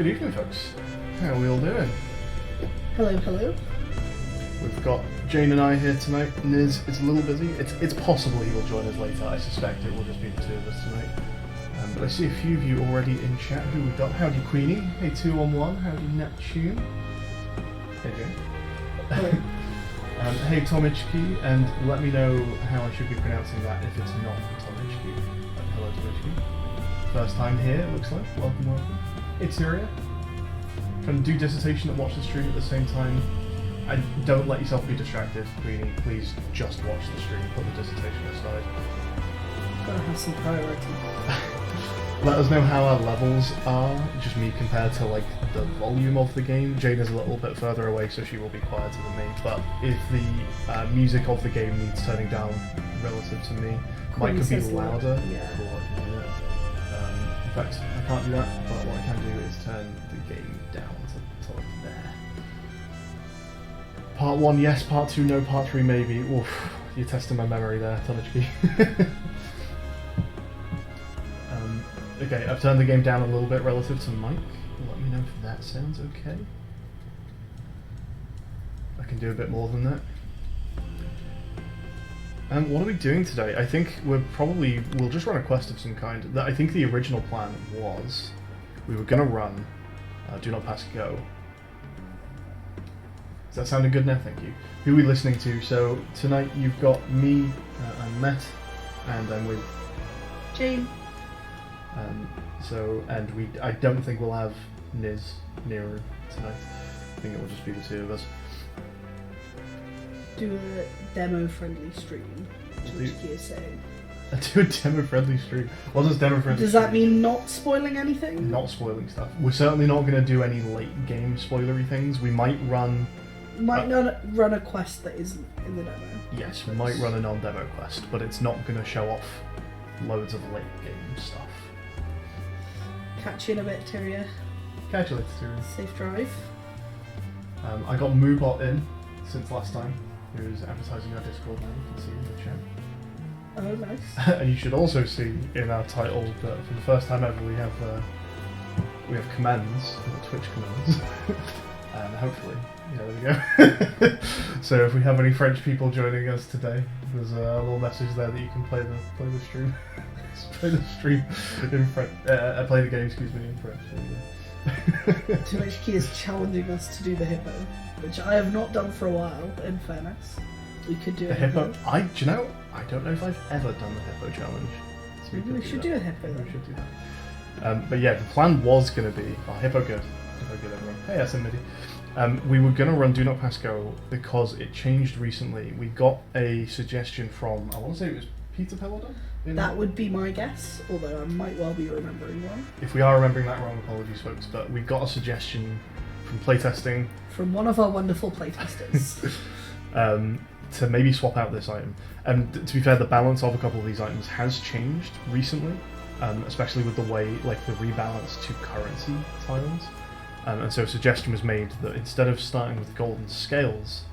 Good evening, folks. How are we all doing? Hello, hello. We've got Jane and I here tonight. Niz is a little busy. It's possible he will join us later. I suspect it will just be the two of us tonight. But I see a few of you already in chat. Who we've got? Howdy Queenie. Hey 211. Howdy Neptune. Hey Jane. Hello. Hey Tomichki, and let me know how I should be pronouncing that if it's not Tomichki. Hello Tomichki. First time here, it looks like. Welcome, welcome. Hey Tyria. Can do dissertation and watch the stream at the same time. And don't let yourself be distracted, Queenie. Please just watch the stream. Put the dissertation aside. Gotta have some priority. Let us know how our levels are, just me compared to like the volume of the game. Jane is a little bit further away, so she will be quieter than me. But if the music of the game needs turning down relative to me, mic could be louder. Yeah. Cool, I can do that. In fact, I can't do that, but what I can do is turn the game down to like there. Part 1, yes. Part 2, no. Part 3, maybe. Oof, you're testing my memory there, Tonichki. Okay, I've turned the game down a little bit relative to Mike. Let me know if that sounds okay. I can do a bit more than that. What are we doing today? I think we'll just run a quest of some kind. I think the original plan was we were going to run Do Not Pass Go. Does that sound good now? Thank you. Who are we listening to? So tonight you've got me, I'm Matt, and I'm with Jane. I don't think we'll have Niz nearer tonight. I think it will just be the two of us. Do a demo-friendly stream, which Key is saying. Do a demo-friendly stream. What does demo-friendly Does that mean not spoiling anything? Not spoiling stuff. We're certainly not going to do any late game spoilery things. We might run... Might not run a quest that isn't in the demo. Yes, we might run a non-demo quest, but it's not going to show off loads of late game stuff. Catch you in a bit, Tyria. Catch you later, Tyria. Safe drive. I got Moobot in since last time, who's advertising our Discord now. You can see in the chat. Oh, nice. And you should also see in our title that for the first time ever we have commands, Twitch commands. And hopefully, there we go. So if we have any French people joining us today, there's a little message there that you can play the stream. Play the stream in French. Play the game, excuse me, in French. Too much Key is challenging us to do the hippo, which I have not done for a while. In fairness, we could do a hippo. I don't know if I've ever done the hippo challenge. So Maybe we should do a hippo. We should do that. But yeah, the plan was going to be hippo good. Hippo good, everyone. Hey, that's MIDI. We were going to run Do Not Pass Go because it changed recently. We got a suggestion from, I want to say it was Peter Pelladon? That would be my guess, although I might well be remembering wrong. If we are remembering that wrong, apologies folks, but we got a suggestion from playtesting. From one of our wonderful playtesters. To maybe swap out this item. And to be fair, the balance of a couple of these items has changed recently, especially with the way, like the rebalance to currency tiles. And so a suggestion was made that instead of starting with golden scales,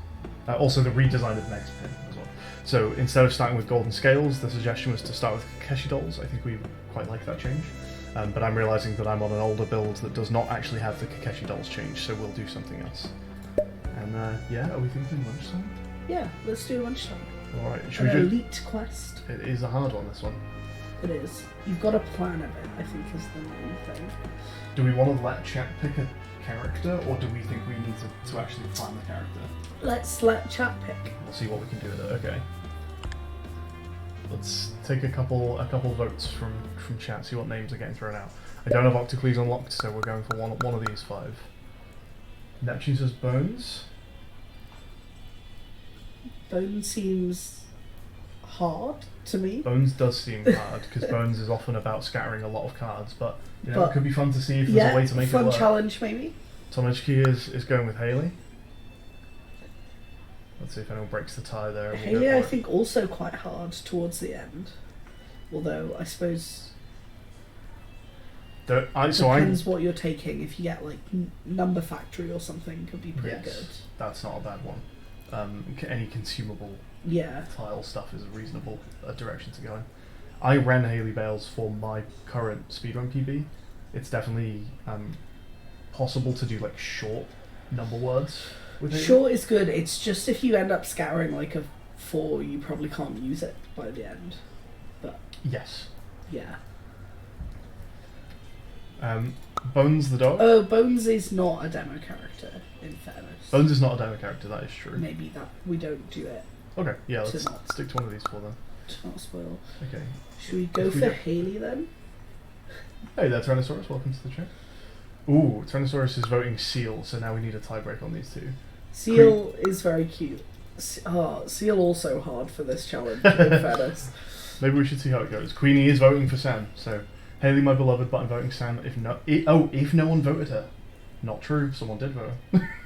also the redesign of the next pin as well. So instead of starting with golden scales, the suggestion was to start with Kakeshi dolls. I think we quite like that change. But I'm realising that I'm on an older build that does not actually have the Kakeshi dolls change, so we'll do something else. And are we thinking lunchtime? Yeah, let's do lunchtime. Alright, should we do... elite quest. It is a hard one, this one. It is. You've got to plan of it, I think, is the main thing. Do we want to let chat pick a character, or do we think we need to actually plan the character? Let's let chat pick. We'll see what we can do with it. Okay. Let's take a couple votes from chat. See what names are getting thrown out. I don't have Octocles unlocked, so we're going for one of these 5. Neptune says Bones. Bones seems hard to me. Bones does seem hard because Bones is often about scattering a lot of cards, but it could be fun to see if there's a way to make it work. Fun challenge maybe. Tomichki is going with Haley. Let's see if anyone breaks the tie there. Haley, I think, also quite hard towards the end. Although, I suppose... Depends what you're taking. If you get, like, Number Factory or something, could be pretty good. That's not a bad one. Any consumable tile stuff is a reasonable direction to go in. I ran Haley Bales for my current speedrun PB. It's definitely possible to do like short number words with it? Short is good. It's just if you end up scattering like a 4, you probably can't use it by the end. But yes. Yeah. Bones the dog. Oh, Bones is not a demo character. In fairness. Bones is not a demo character. That is true. Maybe that we don't do it. Okay. Yeah. Let's not- stick to one of these four then. To not spoil. Okay. Should we go If we for go- Haley then? Hey there, Tyrannosaurus. Welcome to the chat. Ooh, Tyrannosaurus is voting Seal, so now we need a tiebreak on these two. Seal is very cute. Seal also hard for this challenge. In fairness. Maybe we should see how it goes. Queenie is voting for Sam, so Haley, my beloved, but I'm voting Sam. If no one voted her. Not true. Someone did vote.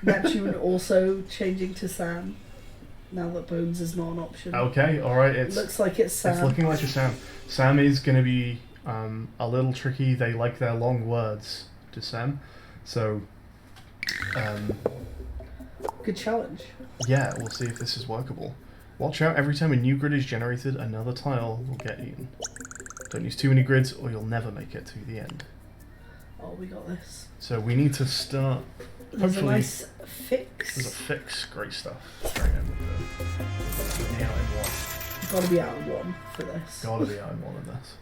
Neptune also changing to Sam. Now that Bones is not an option. Okay, all right. It looks like it's Sam. It's looking like a Sam. Sam is going to be a little tricky. They like their long words to Sam, so good challenge. yeah, we'll see if this is workable. Watch out! Every time a new grid is generated, another tile will get eaten. Don't use too many grids, or you'll never make it to the end. Oh, we got this. So we need to start. There's a Hopefully, nice fix. there's a fix. Great stuff. Straight in with the nail in one. Gotta be out of 1 for this. Gotta be out in one of this.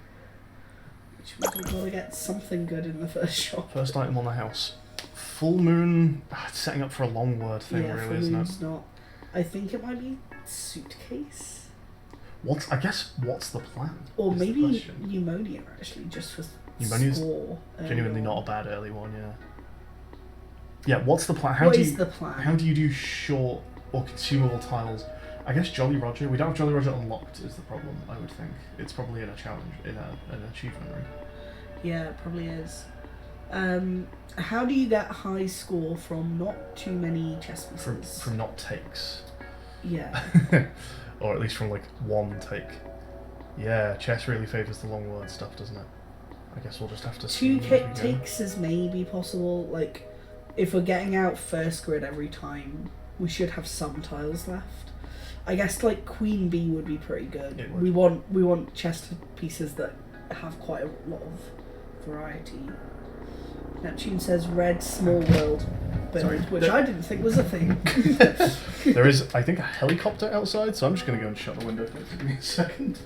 Which means we've got to get something good in the first shot. First item on the house. Full moon. It's setting up for a long word thing, Yeah, really, full isn't it? moon's not. I think it might be suitcase. What's the plan? Or is the maybe question. pneumonia, actually, just for Pneumonia's score. Genuinely early on. not a bad early one, yeah. Yeah, what's the plan? What is the plan? How do you do short or consumable tiles? I guess Jolly Roger. We don't have Jolly Roger unlocked is the problem, I would think. It's probably in a challenge, in an achievement room. Yeah, it probably is. How do you get high score from not too many chess pieces? From not takes. Yeah. Or at least from like one take. Yeah, chess really favours the long word stuff, doesn't it? I guess we'll just have to see. 2 as we go. takes is maybe possible. Like, if we're getting out first grid every time, we should have some tiles left. I guess like Queen Bee would be pretty good. It would. We want chess pieces that have quite a lot of variety. Neptune says red small world build, Sorry, which I didn't think was a thing. There is, I think, a helicopter outside, so I'm just going to go and shut the window for it. Give me a second.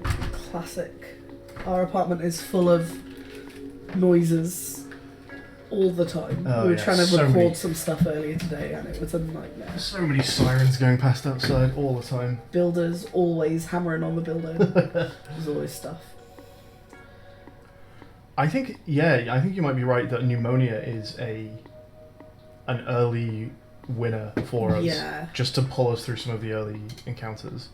Classic. Our apartment is full of noises all the time. Oh, We were yeah, trying to so record many. some stuff earlier today and it was a nightmare. So many sirens going past outside all the time. Builders always hammering on the building. There's always stuff. I think you might be right that pneumonia is an early winner for us, Yeah. just to pull us through some of the early encounters.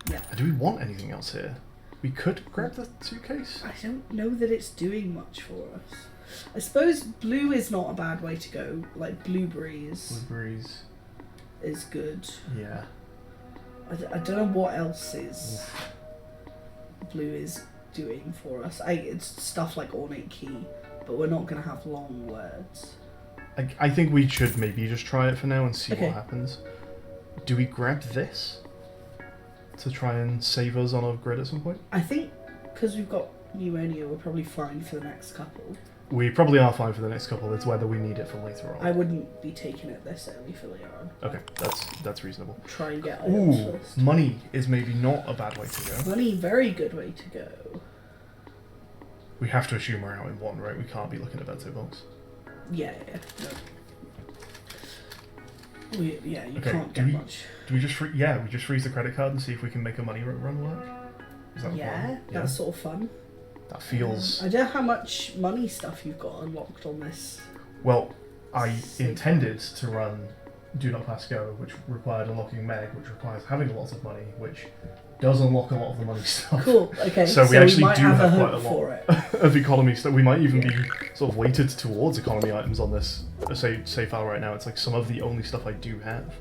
Yeah. Do we want anything else here? We could grab the suitcase. I don't know that it's doing much for us. I suppose blue is not a bad way to go. Like blueberries Blueberries. is good. Yeah. I don't know what else is blue is doing for us. It's stuff like ornate key, but we're not going to have long words. I think we should maybe just try it for now and see Okay. what happens. Do we grab this to try and save us on a grid at some point? I think because we've got pneumonia, we're probably fine for the next couple. We probably are fine for the next couple. It's whether we need it for later on. I wouldn't be taking it this early for later on. Okay, that's reasonable. Try and get items Ooh, first. money is maybe not a bad way to go. Money, very good way to go. We have to assume we're out in one, right? We can't be looking at Bento box. Yeah. No. You Okay, can't do get we- much. Do we just we just freeze the credit card and see if we can make a money run work? Is that the Yeah, plan? that's sort of fun. That feels I don't know how much money stuff you've got unlocked on this. well. I Sick. intended to run Do Not Pass Go, which required unlocking Meg, which requires having a lot of money, which does unlock a lot of the money stuff. Cool. Okay. So we actually might do have, have a quite hope a lot for it. of economy stuff. We might even be sort of weighted towards economy items on this save file right now. It's like some of the only stuff I do have.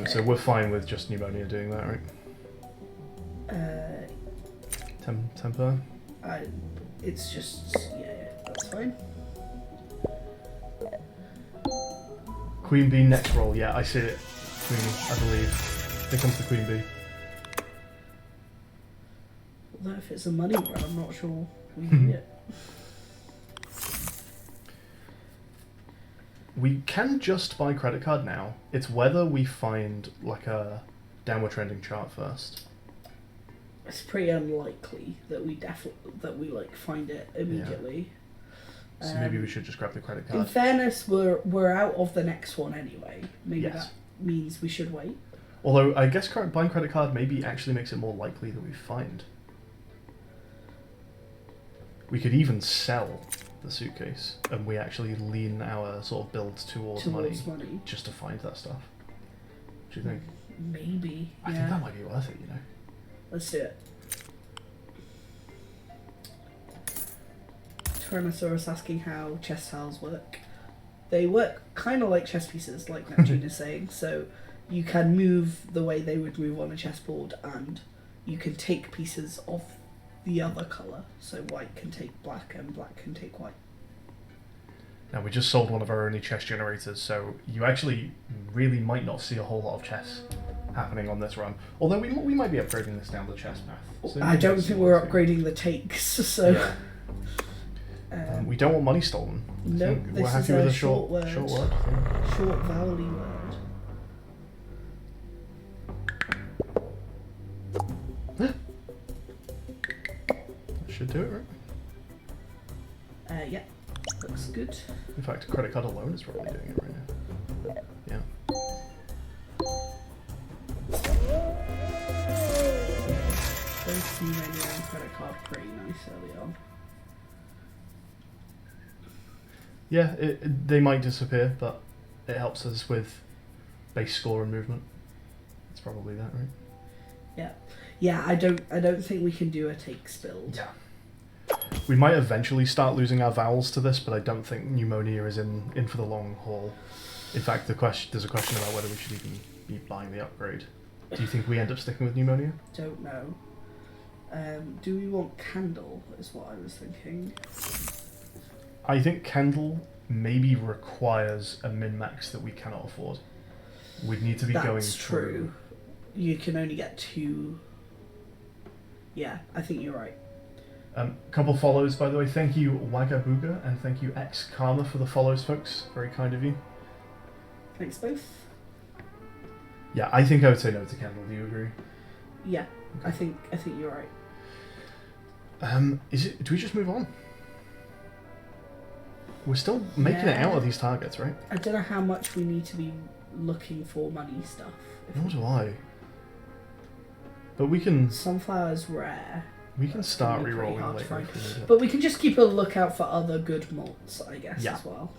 So we're fine with just pneumonia doing that, right? Temper. It's just that's fine. Queen Bee next roll. Yeah, I see it. Queenie, I believe. Here comes the Queen Bee. Although if it's a money run, I'm not sure we need it. We can just buy credit card now. It's whether we find like a downward trending chart first. It's pretty unlikely that we like find it immediately. So maybe we should just grab the credit In card. fairness, we're out of the next one anyway. Maybe Yes. that means we should wait. Although I guess buying credit card maybe actually makes it more likely that we find. We could even sell the suitcase and we actually lean our sort of builds towards money just to find that stuff. What do you think? Maybe. I think that might be worth it, you know. Let's do it. Tyrannosaurus asking how chess tiles work. They work kind of like chess pieces, like Neptune is saying. So you can move the way they would move on a chessboard, and you can take pieces of the other colour. So white can take black, and black can take white. Now we just sold one of our only chess generators, so you actually really might not see a whole lot of chess happening on this run. Although we might be upgrading this down the chess path. So I don't think we're upgrading the takes, so... Yeah. We don't want money stolen. No, we're happy with a short word. Short vowel-y word. That should do it, right? Yeah, looks good. In fact, credit card alone is probably doing it right now. Yeah. Both new menu and credit card pretty nice early on. Yeah, they might disappear, but it helps us with base score and movement. It's probably that, right? Yeah. Yeah, I don't think we can do a takes build. Yeah. We might eventually start losing our vowels to this, but I don't think pneumonia is in for the long haul. In fact, there's a question about whether we should even be buying the upgrade. Do you think we end up sticking with pneumonia? Don't know. Do we want candle, is what I was thinking. I think Kendall maybe requires a min-max that we cannot afford. We'd need to be going through. True. You can only get 2. Yeah, I think you're right. Couple follows, by the way. Thank you, Wagabooga, and thank you, X Karma, for the follows, folks. Very kind of you. Thanks both. Yeah, I think I would say no to Kendall. Do you agree? Yeah, okay. I think you're right. Do we just move on? We're still making it out of these targets, right? I don't know how much we need to be looking for money stuff. Nor do I. But we can... Sunflower's rare. We can start re-rolling later if we need it. But we can just keep a lookout for other good malts, I guess, as well.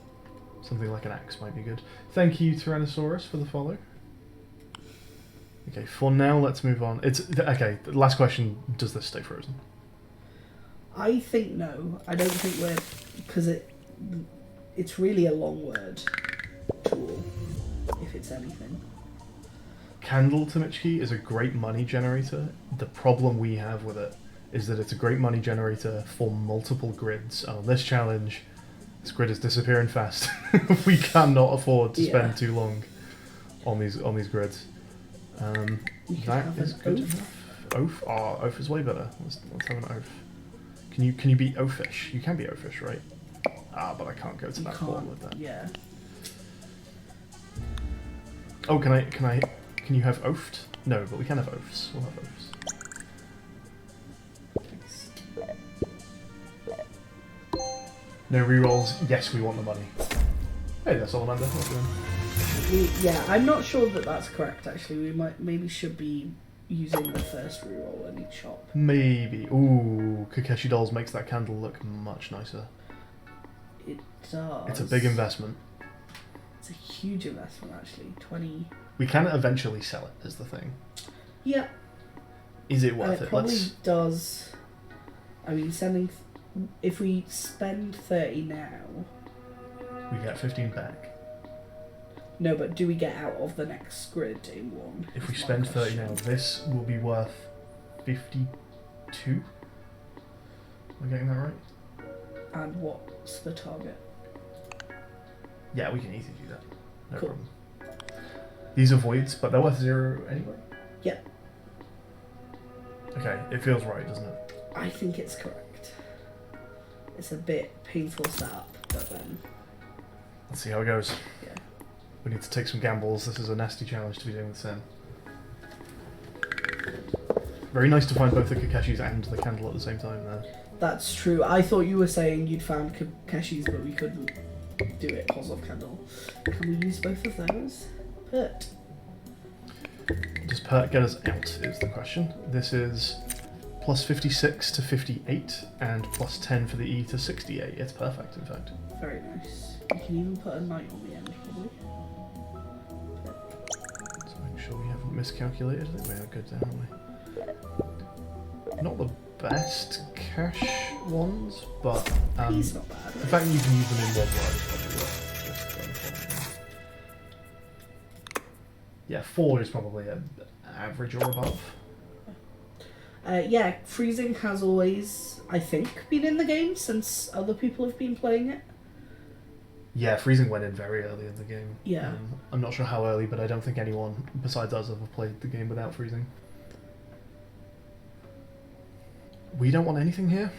Something like an axe might be good. Thank you, Tyrannosaurus, for the follow. Okay, for now, let's move on. Okay, the last question, does this stay frozen? I think no. I don't think we're... Because it's really a long word tool, if it's anything. Candle Tamichki is a great money generator. The problem we have with it is that it's a great money generator for multiple grids. And on this challenge, this grid is disappearing fast. We cannot afford to spend too long on these grids. That is good enough. Oaf? Oh, Oaf is way better. Let's have an Oaf. Can you beat Oafish? You can beat Oafish, right? Ah, but I can't go to that portal with that. Yeah. Oh, can you have Oafed? No, but we can have Oafs. We'll have Oafs. Thanks. No rerolls. Yes, we want the money. Hey there, Salamander. How's it going? Yeah, I'm not sure that that's correct, actually. We maybe should be using the first reroll in each shop. Maybe. Ooh, Kakeshi Dolls makes that candle look much nicer. It does. It's a big investment. It's a huge investment, actually. 20... We can eventually sell it, is the thing. Yeah. Is it worth it? It Probably does. I mean, if we spend 30 now... We get 15 back. No, but do we get out of the next grid in one? If we spend 30 now, this will be worth 52? Am I getting that right? And what's the target? Yeah, we can easily do that. No Cool. problem. These are voids, but they're worth 0 anyway? Yeah. Okay, it feels right, doesn't it? I think it's correct. It's a bit painful setup, but then... Let's see how it goes. Yeah. We need to take some gambles. This is a nasty challenge to be doing this in. Very nice to find both the Kakeshis and the candle at the same time there. That's true. I thought you were saying you'd found Kakeshis, but we couldn't do it because of candle. Can we use both of those? Pert. Does Pert get us out is the question. This is plus 56 to 58 and plus 10 for the E to 68. It's perfect, in fact. Very nice. You can even put a knight on the end, probably. So make sure we haven't miscalculated it. We are good there, aren't we? Not the best cash ones, but He's not bad. the fact that you can use them in one ride is probably worth just going for it. Yeah, 4 is probably an average or above. Yeah, freezing has always, I think, been in the game since other people have been playing it. Yeah, freezing went in very early in the game. Yeah. I'm not sure how early, but I don't think anyone besides us ever played the game without freezing. We don't want anything here.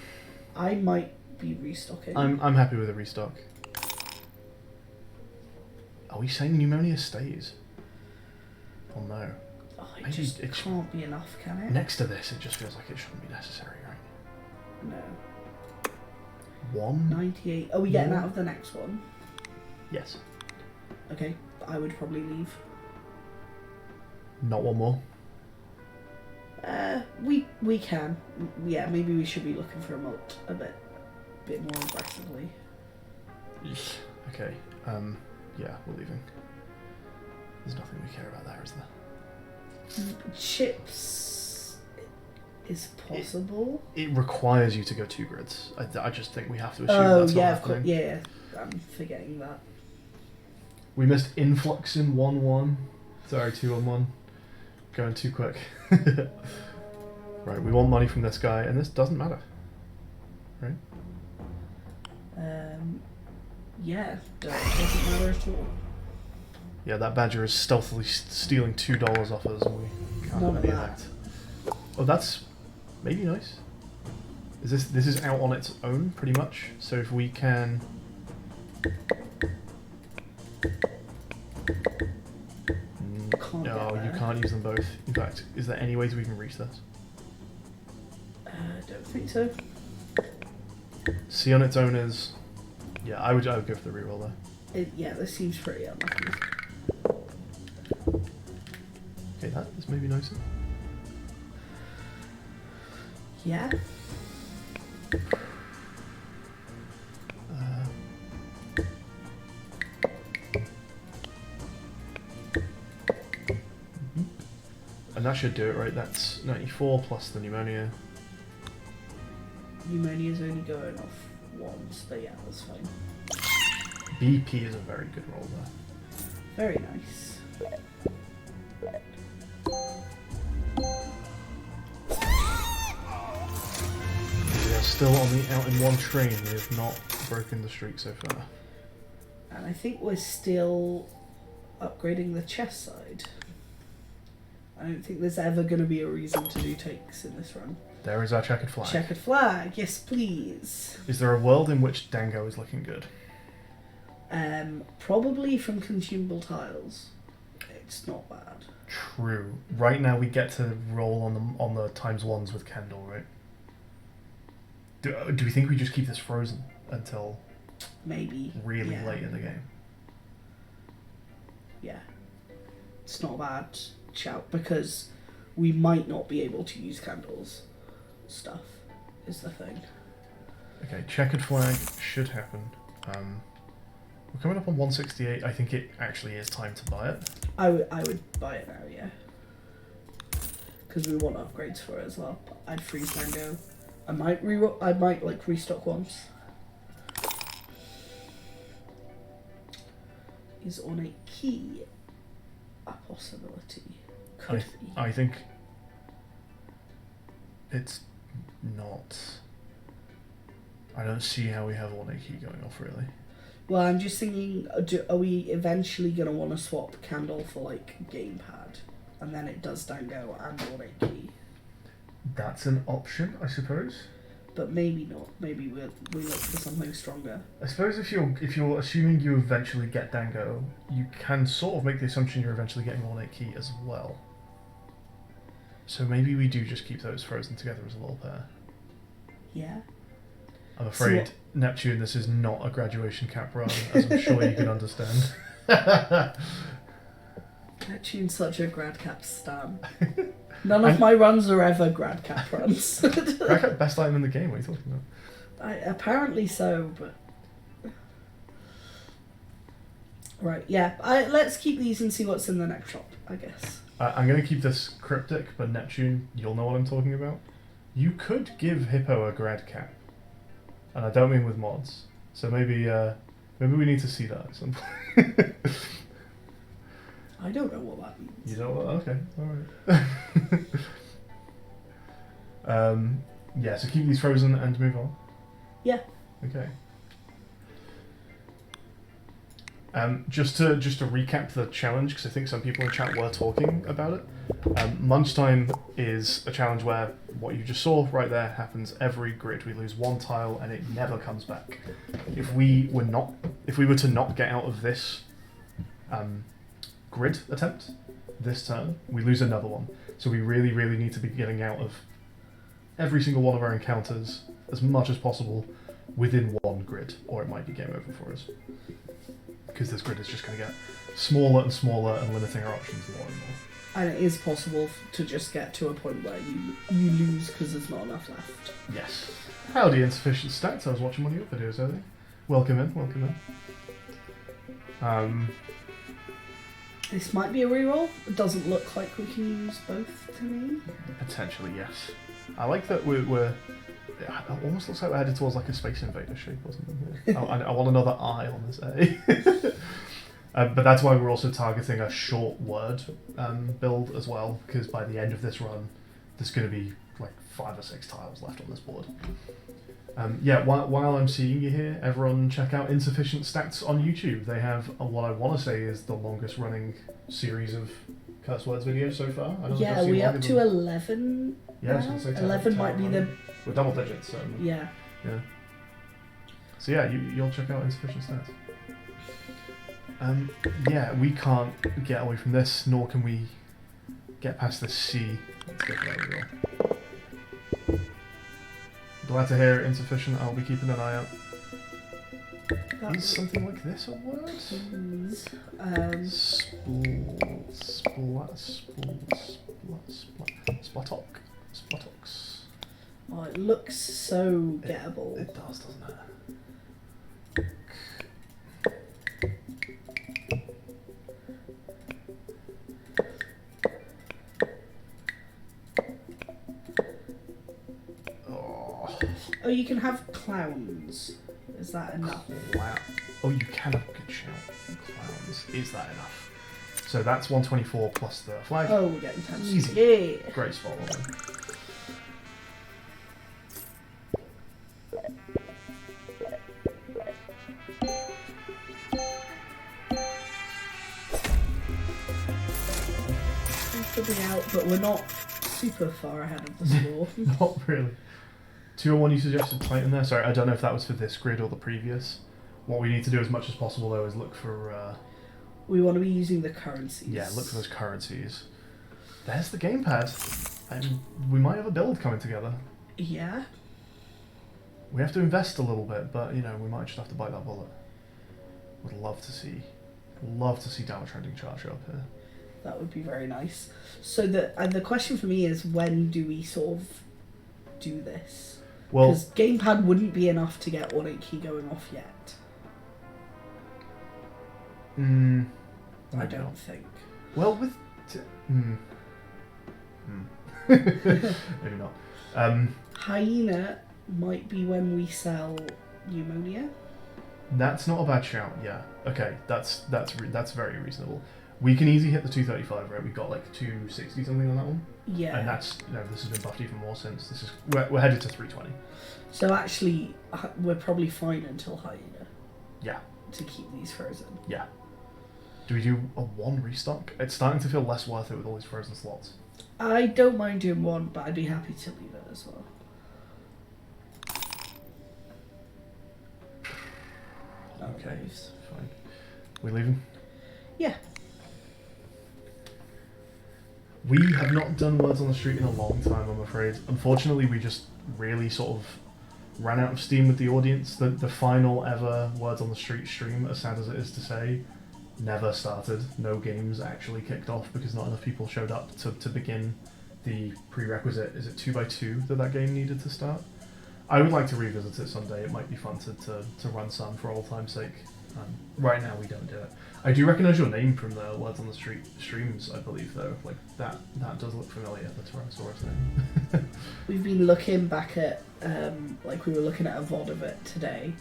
I might be restocking. I'm happy with a restock. Are we saying pneumonia stays? Oh no. Oh, it Maybe just it's- can't be enough, can it? Next to this, it just feels like it shouldn't be necessary, right? No. 1? 98. Are we getting Yeah. out of the next one? Yes. Okay, I would probably leave. Not one more. We can. Yeah, maybe we should be looking for a mult a bit more aggressively. Okay. Yeah, we're leaving. There's nothing we care about there, is there? Chips is possible. It requires you to go 2 grids. I just think we have to assume Oh that's yeah, not of course. happening. Yeah, I'm forgetting that. We missed influx in 1-1. Sorry, 2-1-1. Going too quick. Right, we want money from this guy, and this doesn't matter. Right? Yeah, doesn't matter at all. Yeah, that badger is stealthily stealing $2 off us, and we can't None have of any of that. that. Oh, that's maybe nice. This is out on its own, pretty much. So if we can... Can't No, get you there. can't use them both. In fact, is there any ways we can reach this? Don't think so. C on its own is... Yeah, I would go for the reroll there. Yeah, this seems pretty unlucky. Okay, that is maybe nicer. Yeah. And that should do it, right? That's 94 plus the pneumonia. Pneumonia's only going off once, but yeah, that's fine. BP is a very good roll there. Very nice. We are still on the out in one train. We have not broken the streak so far. And I think we're still upgrading the chest side. I don't think there's ever going to be a reason to do takes in this run. There is our checkered flag. Checkered flag, yes please. Is there a world in which Dango is looking good? Probably from consumable tiles. It's not bad. True. Right now we get to roll on the times ones with Kendall, right? Do we think we just keep this frozen until Maybe. really yeah. late in the game? Yeah. It's not a bad shout because we might not be able to use candles. Stuff is the thing. Okay, checkered flag should happen. We're coming up on 168. I think it actually is time to buy it. I would buy it now, yeah. Because we want upgrades for it as well. I'd freeze Mango. I might like restock once. Is ornate key a possibility? Could be. I think it's not. I don't see how we have ornate key going off really. Well, I'm just thinking, are we eventually going to want to swap Candle for, like, Gamepad? And then it does Dango and Ornate Key. That's an option, I suppose. but maybe not. Maybe we look for something stronger. I suppose if you're assuming you eventually get Dango, you can sort of make the assumption you're eventually getting Ornate Key as well. So maybe we do just keep those frozen together as a little pair. Yeah. I'm afraid, Neptune, this is not a graduation cap run, as I'm sure you can understand. Neptune's such a grad cap stan. None of my runs are ever grad cap runs. Grad cap, best item in the game, what are you talking about? Apparently so, but... Right, yeah. Let's keep these and see what's in the next shop, I guess. I'm going to keep this cryptic, but Neptune, you'll know what I'm talking about. You could give Hippo a grad cap. And I don't mean with mods. So maybe we need to see that at some point. I don't know what that means. You don't know? Okay, alright. Yeah, so keep these frozen and move on. Yeah. Okay. Just to recap the challenge, because I think some people in chat were talking about it. Munch Time is a challenge where what you just saw right there happens every grid. We lose one tile and it never comes back. If we were to not get out of this grid attempt this turn, we lose another one. So we really, really need to be getting out of every single one of our encounters as much as possible within one grid, or it might be game over for us. Because this grid is just going to get smaller and smaller and limiting our options more and more. And it is possible to just get to a point where you lose because there's not enough left. Yes. Howdy, Insufficient Stats. I was watching one of your videos earlier. Welcome in. This might be a reroll. It doesn't look like we can use both to me. Potentially, yes. I like that we're it almost looks like we're headed towards like a Space Invader shape or something here. I want another eye on this A. But that's why we're also targeting a short word build as well, because by the end of this run, there's going to be like 5 or 6 tiles left on this board. Yeah, while I'm seeing you here, everyone check out Insufficient Stats on YouTube. They have what I want to say is the longest running series of curse words videos so far. I don't know if I've seen we're longer up to than... 11. Yeah, I was going to say 10, 11 might be the... We're double digits, so... Yeah. Yeah. So yeah, you'll check out Insufficient Stats. Yeah, we can't get away from this, nor can we get past this C. Let's get that as well. Glad to hear Insufficient. I'll be keeping an eye out. Is something like this a word? Splatox. Oh, it looks so gettable. It does, doesn't it? Oh, you can have clowns. Is that enough? Wow. Oh, you can have a good shout. Clowns. Is that enough? So that's 124 plus the flag. Oh, we're getting 10. Easy. Yeah. Great spot on them. Coming out, but we're not super far ahead of the score. Not really. 201 you suggested Titan there. Sorry, I don't know if that was for this grid or the previous. What we need to do as much as possible though is look for... we want to be using the currencies. Yeah, look for those currencies. There's the gamepad. And we might have a build coming together. Yeah. We have to invest a little bit, but you know, we might just have to bite that bullet. Would love to see downward trending chart show up here. That would be very nice. So the question for me is, when do we sort of do this? Well, because gamepad wouldn't be enough to get Ornate Key going off yet. I don't think. Well, with maybe not. Hyena might be when we sell Pneumonia. That's not a bad shout. Yeah. Okay. That's very reasonable. We can easily hit the 235, right? We've got like 260 something on that one. Yeah. And that's, this has been buffed even more since this is we're headed to 320. So actually, we're probably fine until Hyena. Yeah. To keep these frozen. Yeah. Do we do a 1 restock? It's starting to feel less worth it with all these frozen slots. I don't mind doing 1, but I'd be happy to leave it as well. Okay. moves. Fine. We leaving? Yeah. We have not done Words on the Street in a long time, I'm afraid. Unfortunately, we just really sort of ran out of steam with the audience. The final ever Words on the Street stream, as sad as it is to say, never started. No games actually kicked off because not enough people showed up to begin the prerequisite. Is it 2x2 that game needed to start? I would like to revisit it someday. It might be fun to run some for old time's sake. Right now we don't do it. I do recognise your name from the Words on the Street streams, I believe, though. Like that does look familiar, the Tyrannosaurus name. We've been looking back at, like we were looking at a VOD of it today,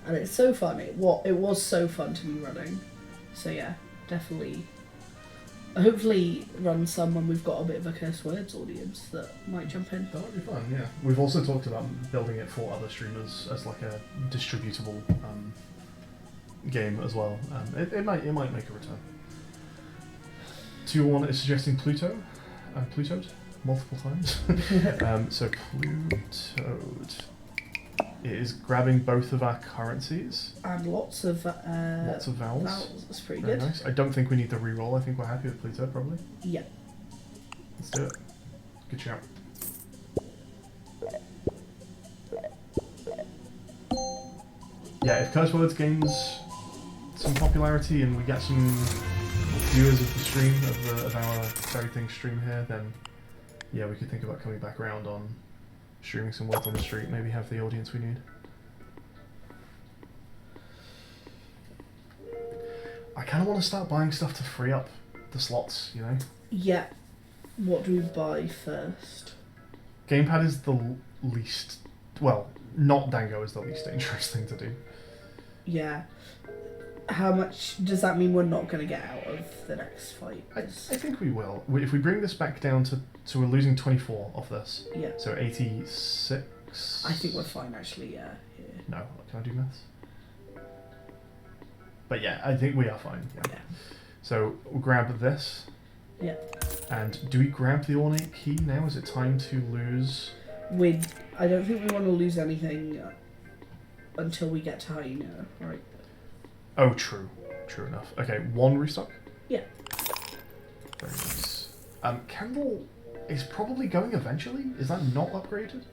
and it's so fun. It was so fun to be running. So yeah, definitely. Hopefully run some when we've got a bit of a Curse Words audience that might jump in. That would be fun, yeah. We've also talked about building it for other streamers as like a distributable game as well. It might make a return. 201 is suggesting Pluto. Plutoed multiple times. So Plutoed. It is grabbing both of our currencies. And lots of vowels. That's pretty Very good. nice. I don't think we need the reroll. I think we're happy with Pluto, probably. Yeah. Let's do it. Good shout. Yeah, if Curse Words gains some popularity and we get some viewers of the stream, of our Very Thing stream here, then yeah, we could think about coming back around on streaming some Words on the Street, maybe have the audience we need. I kind of want to start buying stuff to free up the slots, you know? Yeah. What do we buy first? Gamepad is the least... Well, not Dango is the least dangerous thing to do. Yeah. How much does that mean we're not going to get out of the next fight? I think we will. If we bring this back down to we're losing 24 off this. Yeah. So 86. I think we're fine, actually, yeah. No, can I do maths? But yeah, I think we are fine. Yeah. So we'll grab this. Yeah. And do we grab the ornate key now? Is it time to lose? I don't think we want to lose anything until we get to Hyena, right? Oh, true. True enough. Okay, one restock? Yeah. Very nice. Candle is probably going eventually? Is that not upgraded?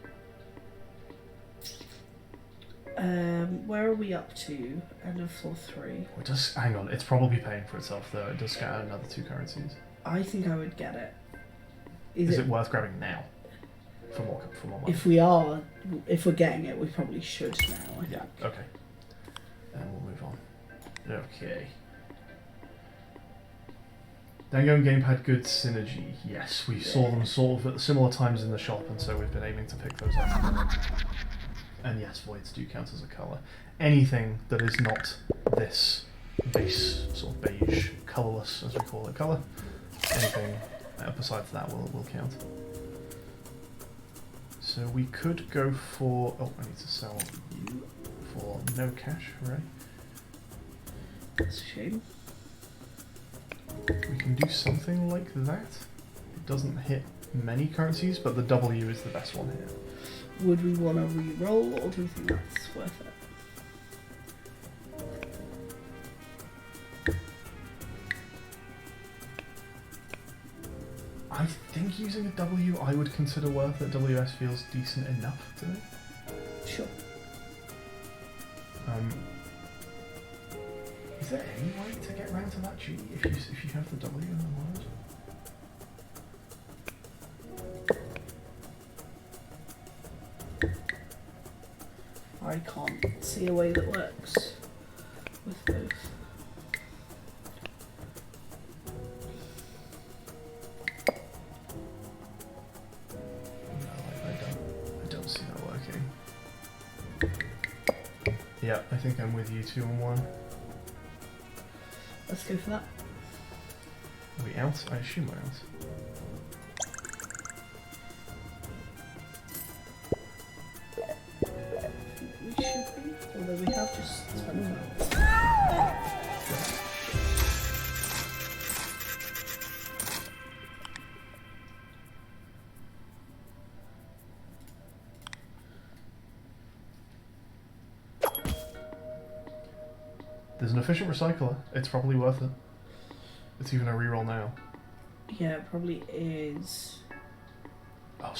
Where are we up to? End of floor 3. It does, hang on, it's probably paying for itself though. It does scatter another 2 currencies. I think I would get it. Is it worth grabbing now? For more money? If we're getting it, we probably should now, I think. Yeah, okay. And we'll move on. Okay. Dango and Gamepad, good synergy. Yes, we saw them sort of at similar times in the shop, and so we've been aiming to pick those up. And yes, voids do count as a colour. Anything that is not this base, sort of beige, colourless, as we call it, colour, anything besides that will count. So we could go for... Oh, I need to sell you for no cash, hooray. That's a shame. We can do something like that. It doesn't hit many currencies, but the W is the best one here. Would we want to re-roll, or do we think that's worth it? I think using a W I would consider worth it. WS feels decent enough to me. Sure. Is there any way to get round to that G if you have the W in the word? I can't see a way that works with both. No, I don't see that working. Yeah, I think I'm with you 2 on 1. Let's go for that. Are we out? I assume we're out. We should be, although we have just spent that. There's an efficient recycler. It's probably worth it. It's even a reroll now. Yeah, it probably is. Oh,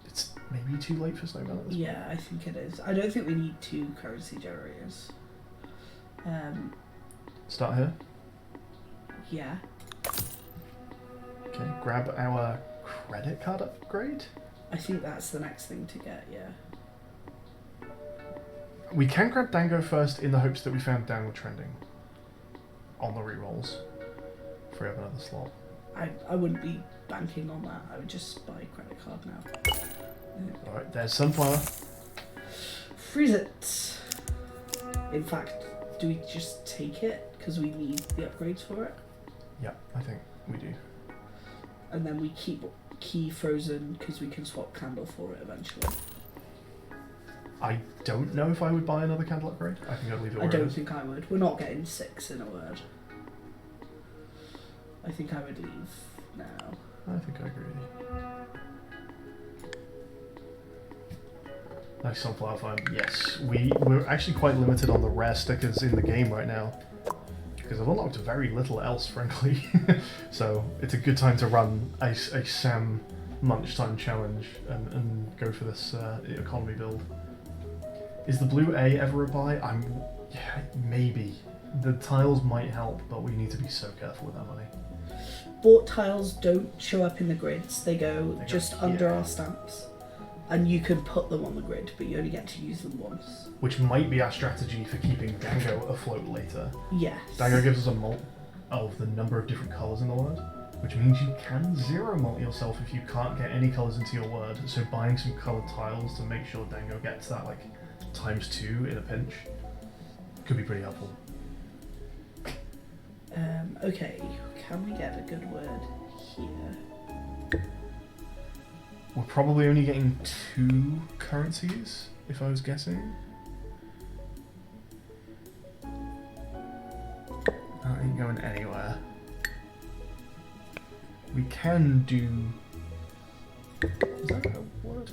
it's maybe too late for Snowman at this point. Yeah, I think it is. I don't think we need 2 currency generators. Start here. Yeah. Okay, grab our credit card upgrade. I think that's the next thing to get, yeah. We can grab Dango first in the hopes that we found downward trending on the rerolls. Free up another slot. I wouldn't be banking on that. I would just buy a credit card now. Alright, there's Sunflower. Freeze it! In fact, do we just take it? Because we need the upgrades for it? Yeah, I think we do. And then we keep Key frozen because we can swap Candle for it eventually. I don't know if I would buy another candle upgrade. I think I'd leave it where I don't it is. think I would. We're not getting 6 in a word. I think I would leave now. I think I agree with you. Nice Sunflower Farm. Yes, we're actually quite limited on the rare stickers in the game right now. Because I've unlocked very little else, frankly. So it's a good time to run a Sam Munch Time challenge and go for this economy build. Is the blue A ever a buy? Yeah, maybe. The tiles might help, but we need to be so careful with our money. Bought tiles don't show up in the grids. They go just under our stamps. And you can put them on the grid, but you only get to use them once. Which might be our strategy for keeping Dango afloat later. Yes. Dango gives us a mult of the number of different colours in the word, which means you can zero mult yourself if you can't get any colours into your word. So buying some coloured tiles to make sure Dango gets that like ×2 in a pinch could be pretty helpful. Okay, can we get a good word here? We're probably only getting 2 currencies, if I was guessing. That ain't going anywhere. We can do... Is that a word?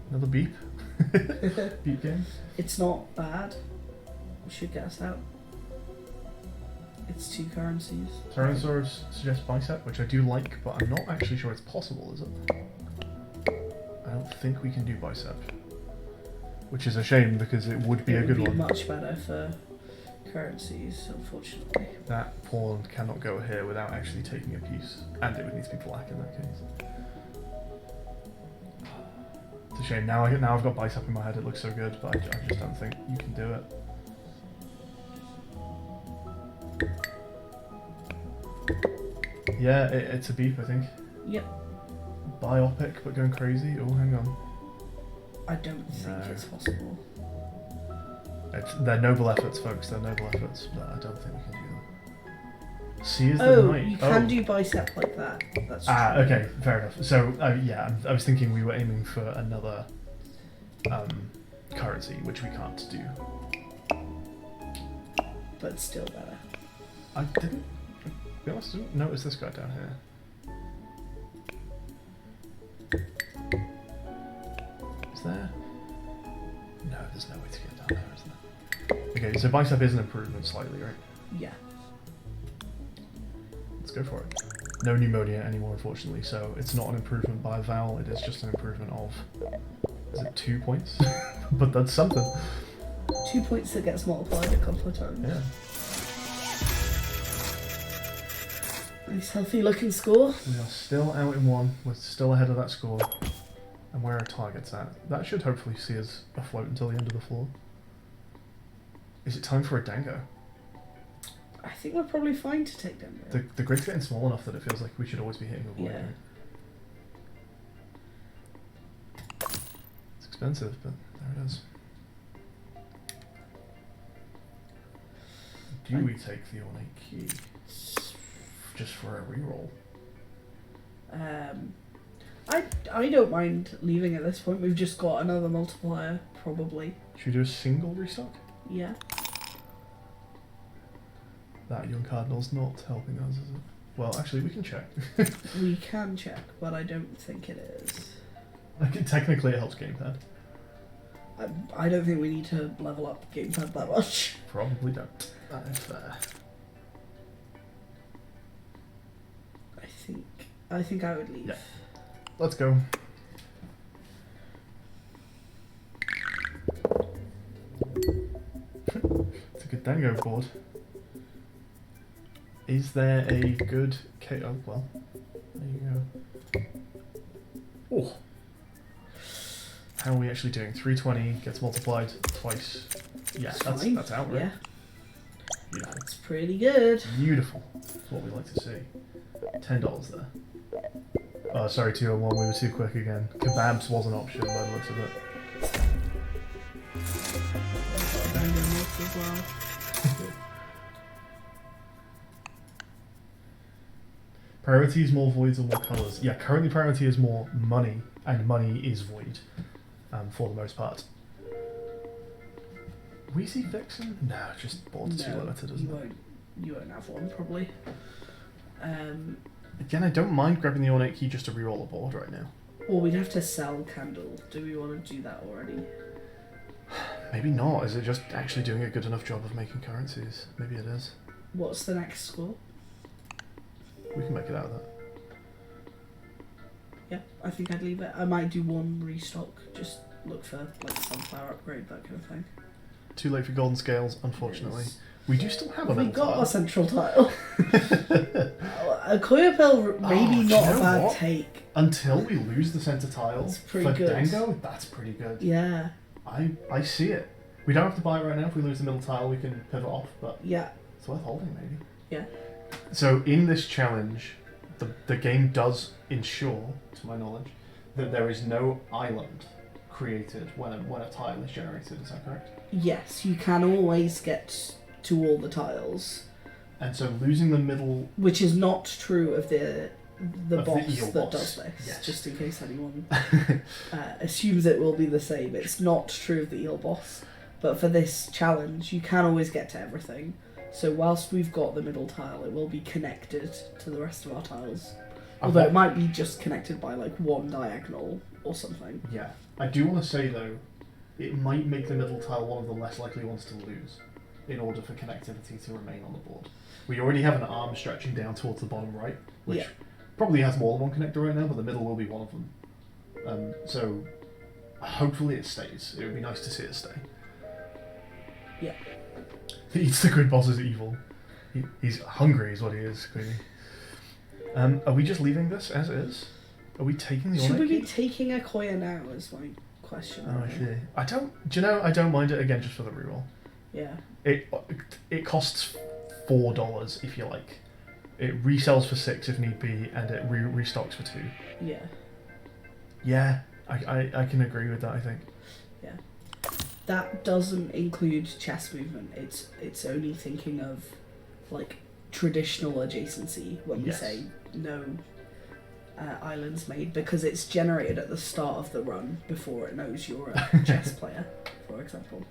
Another beep? Beep game? It's not bad. We should get us out. It's 2 currencies. Tyrannosaurus suggests bicep, which I do like, but I'm not actually sure it's possible, is it? I don't think we can do bicep. Which is a shame, because it would be a good one. It would be much better for currencies, unfortunately. That pawn cannot go here without actually taking a piece, and it would need to be black in that case. It's a shame. Now I've got bicep in my head, it looks so good, but I just don't think you can do it. Yeah, it's a beep, I think. Yep. Biopic, but going crazy. Oh, hang on. I don't think it's possible. They're noble efforts, folks. They're noble efforts, but I don't think we can do that. C is the knight. You can do bicep like that. That's true. Okay, fair enough. So, yeah, I was thinking we were aiming for another currency, which we can't do. But still better. I didn't, to be honest, I didn't notice this guy down here. Is there? No, there's no way to get down there, is there? Okay, so bicep is an improvement slightly, right? Yeah. Let's go for it. No pneumonia anymore, unfortunately, so it's not an improvement by vowel, it is just an improvement of... Is it 2 points? But that's something. 2 points that gets multiplied a couple of times. Yeah. Nice healthy looking score. We are still out in 1, we're still ahead of that score. And where our target's at. That should hopefully see us afloat until the end of the floor. Is it time for a Dango? I think we're probably fine to take them. The grid's getting small enough that it feels like we should always be hitting a void. Yeah. Right? It's expensive, but there it is. Do we take the ornate key? Just for a reroll? I don't mind leaving at this point. We've just got another multiplier, probably. Should we do a single restock? Yeah. That young cardinal's not helping us, is it? Well, actually, we can check. We can check, but I don't think it is. Like, technically, it helps gamepad. I don't think we need to level up gamepad that much. Probably don't. That is fair. I think I would leave. Yeah. Let's go. It's a good Dango board. Is there a good Oh, well. There you go. Oh. How are we actually doing? 320 gets multiplied twice. Yeah, that's out, right? Yeah. Beautiful. That's pretty good. Beautiful. That's what we like to see. $10 there. Oh, sorry, 201, we were too quick again. Kebabs was an option by the looks of it. Priority is more voids or more colours. Yeah, currently priority is more money, and money is void, for the most part. Wheezy Vixen? No, just board's too limited, isn't it? You won't have one, probably. Again, I don't mind grabbing the ornate key just to reroll a board right now. Or we'd have to sell Candle. Do we want to do that already? Maybe not. Is it just actually doing a good enough job of making currencies? Maybe it is. What's the next score? We can make it out of that. Yeah, I think I'd leave it. I might do one restock. Just look for like sunflower upgrade, that kind of thing. Too late for golden scales, unfortunately. Yes. We do still have a We middle got tile. a central tile. A Koyapel, maybe not you a know bad what? take. Until we lose the centre tile It's pretty for good. Dango, that's pretty good. Yeah, I see it. We don't have to buy it right now. If we lose the middle tile, we can pivot off, but yeah, it's worth holding, maybe. yeah. So in this challenge, the game does ensure, to my knowledge, that there is no island created when a tile is generated. Is that correct? Yes, you can always get to all the tiles, And so losing the middle... which is not true of the Of boss the eel that boss. does this. Yes. Just in case anyone assumes it will be the same. It's not true of the eel boss. But for this challenge, you can always get to everything. So whilst we've got the middle tile, it will be connected to the rest of our tiles. Although it might be just connected by like one diagonal or something. Yeah. I do want to say, though, it might make the middle tile one of the less likely ones to lose in order for connectivity to remain on the board. We already have an arm stretching down towards the bottom right, which probably has more than one connector right now, but the middle will be one of them. So hopefully it stays. It would be nice to see it stay. Yeah. He eats the grid boss as evil. He's hungry is what he is, clearly. Are we just leaving this as is? Are we taking the Should ornate we key? be taking a Koya now is my question. Oh, I see. I don't mind it again just for the reroll. Yeah. It costs $4 if you like. It resells for $6 if need be, and it restocks for $2. Yeah. Yeah, I can agree with that. I think. Yeah. That doesn't include chess movement. It's only thinking of like traditional adjacency when we say no islands made, because it's generated at the start of the run before it knows you're a chess player, for example.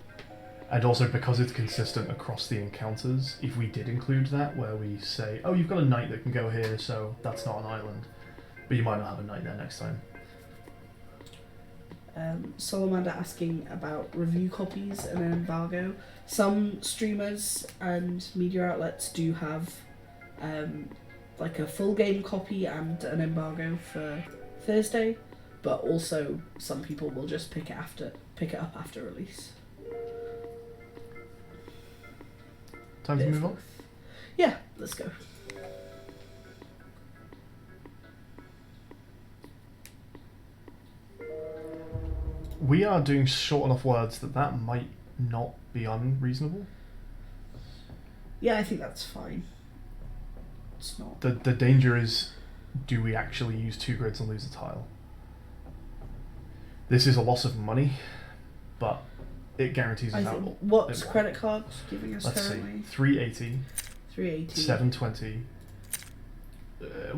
And also because it's consistent across the encounters, if we did include that, where we say, oh, you've got a knight that can go here, so that's not an island, but you might not have a knight there next time. Salamander asking about review copies and an embargo. Some streamers and media outlets do have like a full game copy and an embargo for Thursday, but also some people will just pick it up after release. Time to move on? Yeah, let's go. We are doing short enough words that might not be unreasonable. Yeah, I think that's fine. It's not. The danger is, do we actually use 2 grids and lose a tile? This is a loss of money, but it guarantees us out. What's credit cards giving us Let's currently? see, 380, 380. 720,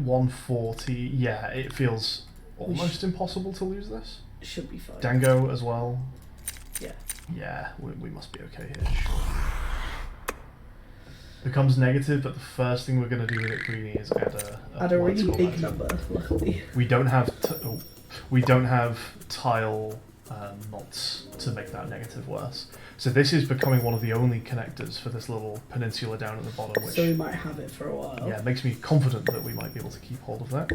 140. Yeah, it feels almost impossible to lose this. Should be fine. Dango as well. Yeah. Yeah, we must be okay here. Sure. becomes negative, but the first thing we're going to do with it, Greenie, is add a word really score big back. number, luckily. We don't have tile knots to make that negative worse. So this is becoming one of the only connectors for this little peninsula down at the bottom, which So we might have it for a while. yeah, makes me confident that we might be able to keep hold of that.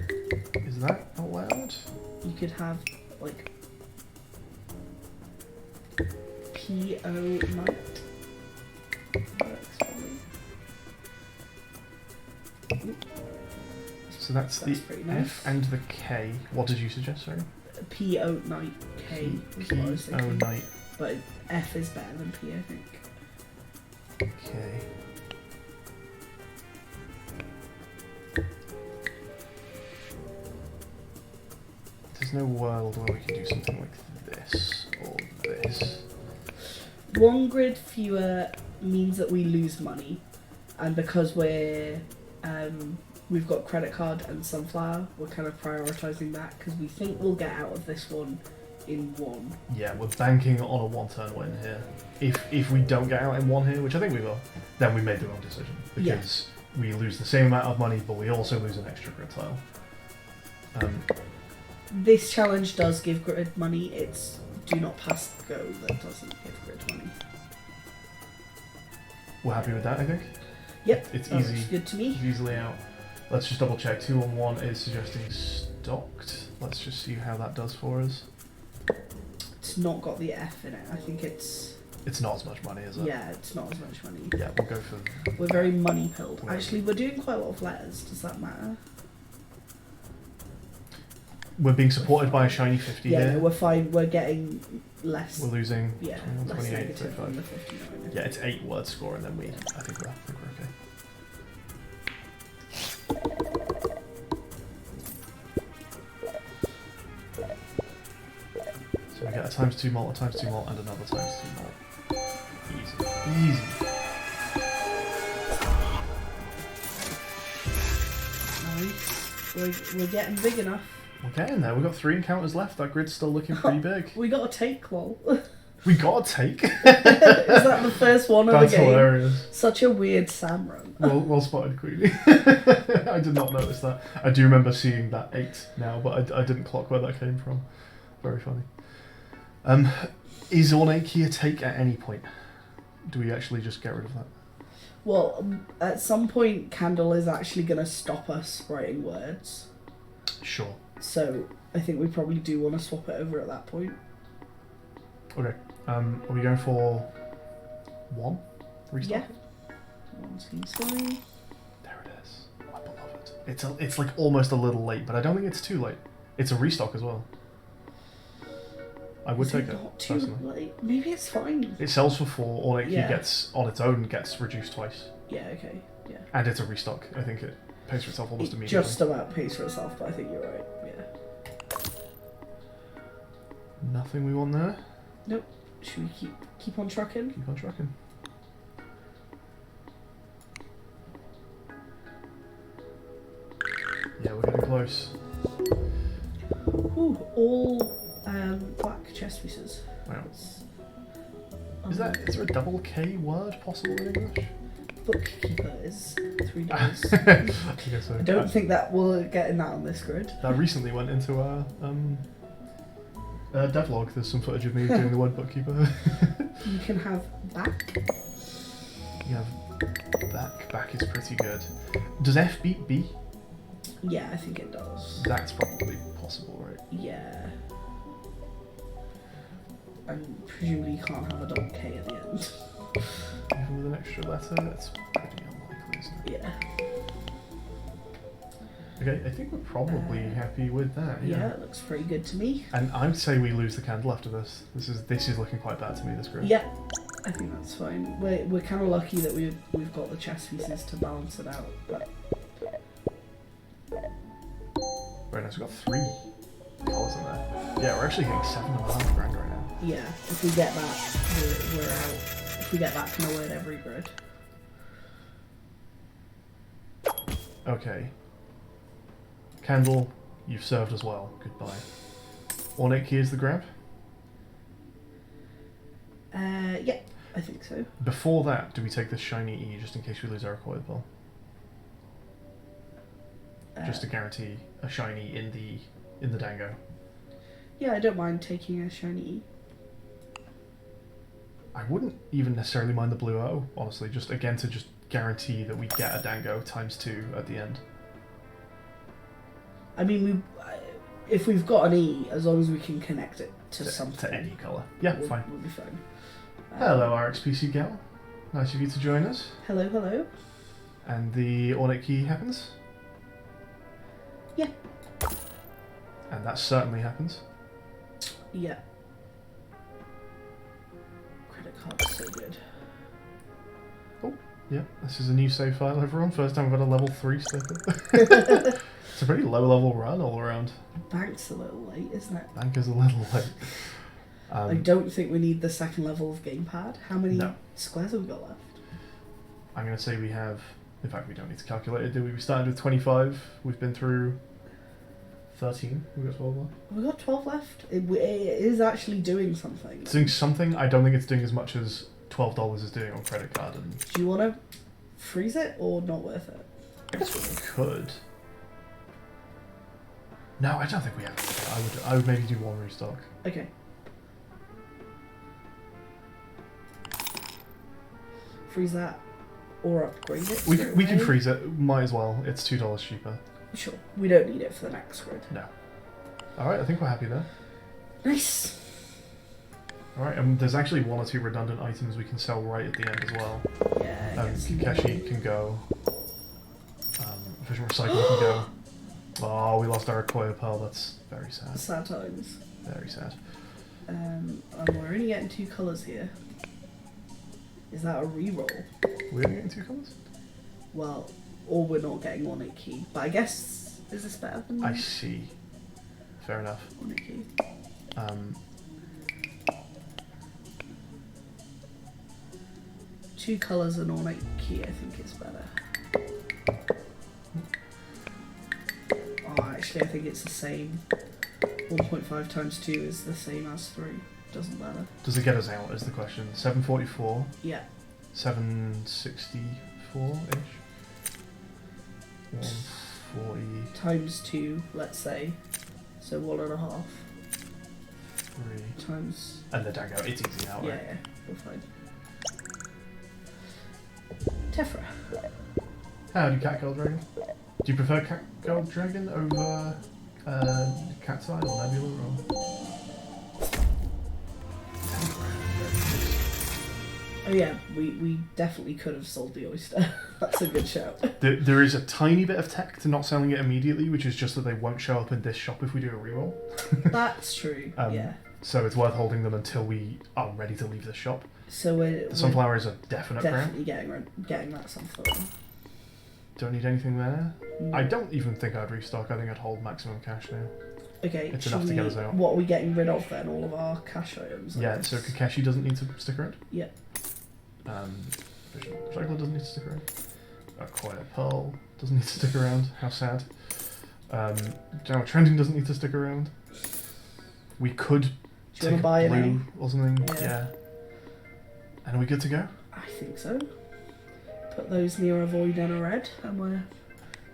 Is that allowed? You could have, like, PO night. Works probably. So that's the pretty nice. F and the K. What did you suggest, sorry? PO night K is what I was thinking. Night But F is better than P, I think. K. There's no world where we can do something like this or this. One grid fewer means that we lose money, and because we've got credit card and sunflower, we're kind of prioritizing that because we think we'll get out of this one in one. Yeah, we're banking on a one-turn win here. If we don't get out in one here, which I think we will, then we made the wrong decision because we lose the same amount of money, but we also lose an extra grid tile. This challenge does give grid money. It's do not pass go that doesn't give grid money. We're happy with that, I think. Yep, It's that easy. looks good to me. It's easily out. Let's just double check. 2 on 1 is suggesting stocked. Let's just see how that does for us. It's not got the F in it. I think it's not as much money, is it? yeah, it's not as much money. Yeah, we'll go for. We're very money pilled. We're- Actually, we're doing quite a lot of letters. Does that matter? We're being supported by a shiny 50 Yeah, here. no, we're fine. We're getting less. We're losing Yeah, 21, less 28, negative 35. than the 59. Yeah, it's 8 word score, and then we. I think we're okay. So we get a ×2 mult, a ×2 mult, and another ×2 mult. Easy, easy. Nice. We're getting big enough. We're getting there. We've got 3 encounters left. That grid's still looking pretty big. We got a take, lol. We got a take. Is that the first one of That's the game? hilarious. Such a weird Sam run. Well spotted, Queenie. I did not notice that. I do remember seeing that 8 now, but I didn't clock where that came from. Very funny. Is Ornate Key a take at any point? Do we actually just get rid of that? Well, at some point, Candle is actually going to stop us writing words. Sure. So I think we probably do want to swap it over at that point. Okay. Are we going for 1? Restock? Yeah. One seems fine. There it is. My beloved. It's like almost a little late, but I don't think it's too late. It's a restock as well. I would Is take it it, not too personally. late? Maybe it's fine. It sells for 4, Ornate Key Yeah. gets, on its own, gets reduced twice. Yeah, okay. Yeah. And it's a restock. I think it pays for itself almost It immediately. just about pays for itself, but I think you're right. Yeah. Nothing we want there. Nope. Should we keep on trucking? Keep on trucking. Yeah, we're getting close. Ooh, all black chess pieces. Wow. That's Is there a double K word possible in English? bookkeeper is $3. I guess so. I don't think that we're getting that on this grid. That recently went into our devlog. There's some footage of me doing the word bookkeeper. You can have back. You have back. Back is pretty good. Does F beat B? Yeah, I think it does. That's probably possible, right? Yeah. And presumably you can't have a double K at the end. Even with an extra letter, that's pretty unlikely, isn't it? Yeah. Okay, I think we're probably happy with that. Yeah, it looks pretty good to me. And I would say we lose the candle after this. This is looking quite bad to me, this grid. Yeah, I think that's fine. We're kind of lucky that we've got the chess pieces to balance it out. But Very nice. We've got 3 colours in there. Yeah, we're actually hitting 7.5 grand right now. yeah, if we get that, we're out. If we get that kind of word every grid. Okay. Candle, you've served us well. Goodbye. Ornate Key is the grab. Yeah. I think so. Before that, do we take this shiny E just in case we lose our recoil ball? Just to guarantee a shiny in the Dango. Yeah, I don't mind taking a shiny E. I wouldn't even necessarily mind the blue O, honestly, just again to just guarantee that we get a Dango ×2 at the end. I mean, if we've got an E, as long as we can connect it to something. To any colour. Yeah, fine. We'll be fine. Hello, RXPC Gal. Nice of you to join us. Hello, hello. And the ornate key happens? Yeah. And that certainly happens. Yeah. Credit card's so good. Oh, yeah. This is a new save file, everyone. First time we've had a level 3 sticker. It's a pretty low level run all around. Bank's a little late, isn't it? Bank is a little late. I don't think we need the second level of gamepad. How many squares have we got left? I'm going to say we have... In fact, we don't need to calculate it, do we? We started with 25. We've been through 13. We've got 12 left. We've got 12 left. It is actually doing something. It's doing something. I don't think it's doing as much as $12 is doing on credit card. And do you want to freeze it or not worth it? I guess we could. No, I don't think we have. I would maybe do one restock. Okay. Freeze that or upgrade it. We can freeze it. Might as well. It's $2 cheaper. Sure. We don't need it for the next grid. No. All right. I think we're happy there. Nice. All right. And there's actually 1 or 2 redundant items we can sell right at the end as well. Yeah. Kakashi can go. Vision Recycle can go. Oh, we lost our Acquire Pearl. That's very sad. Sad times. Very sad. And we're only getting 2 colours here. Is that a reroll? We're only getting 2 colours? Well, or we're not getting ornate key. But I guess, is this better than... I see. Fair enough. Ornate key. 2 colours and ornate key, I think is better. Oh, actually, I think it's the same. 1.5 times 2 is the same as 3. Doesn't matter. Does it get us out, is the question. 744? Yeah. 764-ish? 140... Times 2, let's say. So 1.5. 3... Times... And the Dango, it's easy now, right? Yeah, we're fine. Tefra. Howdy, Cat Girl Dragon. Do you prefer Cat Girl Dragon over Cat's Eye or Nebula or... Oh yeah, we definitely could have sold the oyster. That's a good shout. There is a tiny bit of tech to not selling it immediately, which is just that they won't show up in this shop if we do a reroll. That's true, yeah. So it's worth holding them until we are ready to leave the shop. So the sunflower is a definite definitely getting that sunflower. Don't need anything there. No. I don't even think I'd restock. I think I'd hold maximum cash now. Okay, it's enough to get us out. What are we getting rid of then? All of our cash items? Yeah, so Kakashi doesn't need to stick around. Yeah. Vision Recycle doesn't need to stick around. Acquire Pearl doesn't need to stick around. How sad. General Trending doesn't need to stick around. We could take buy blue or something. Yeah. And are we good to go? I think so. Put those near a void and a red, and we're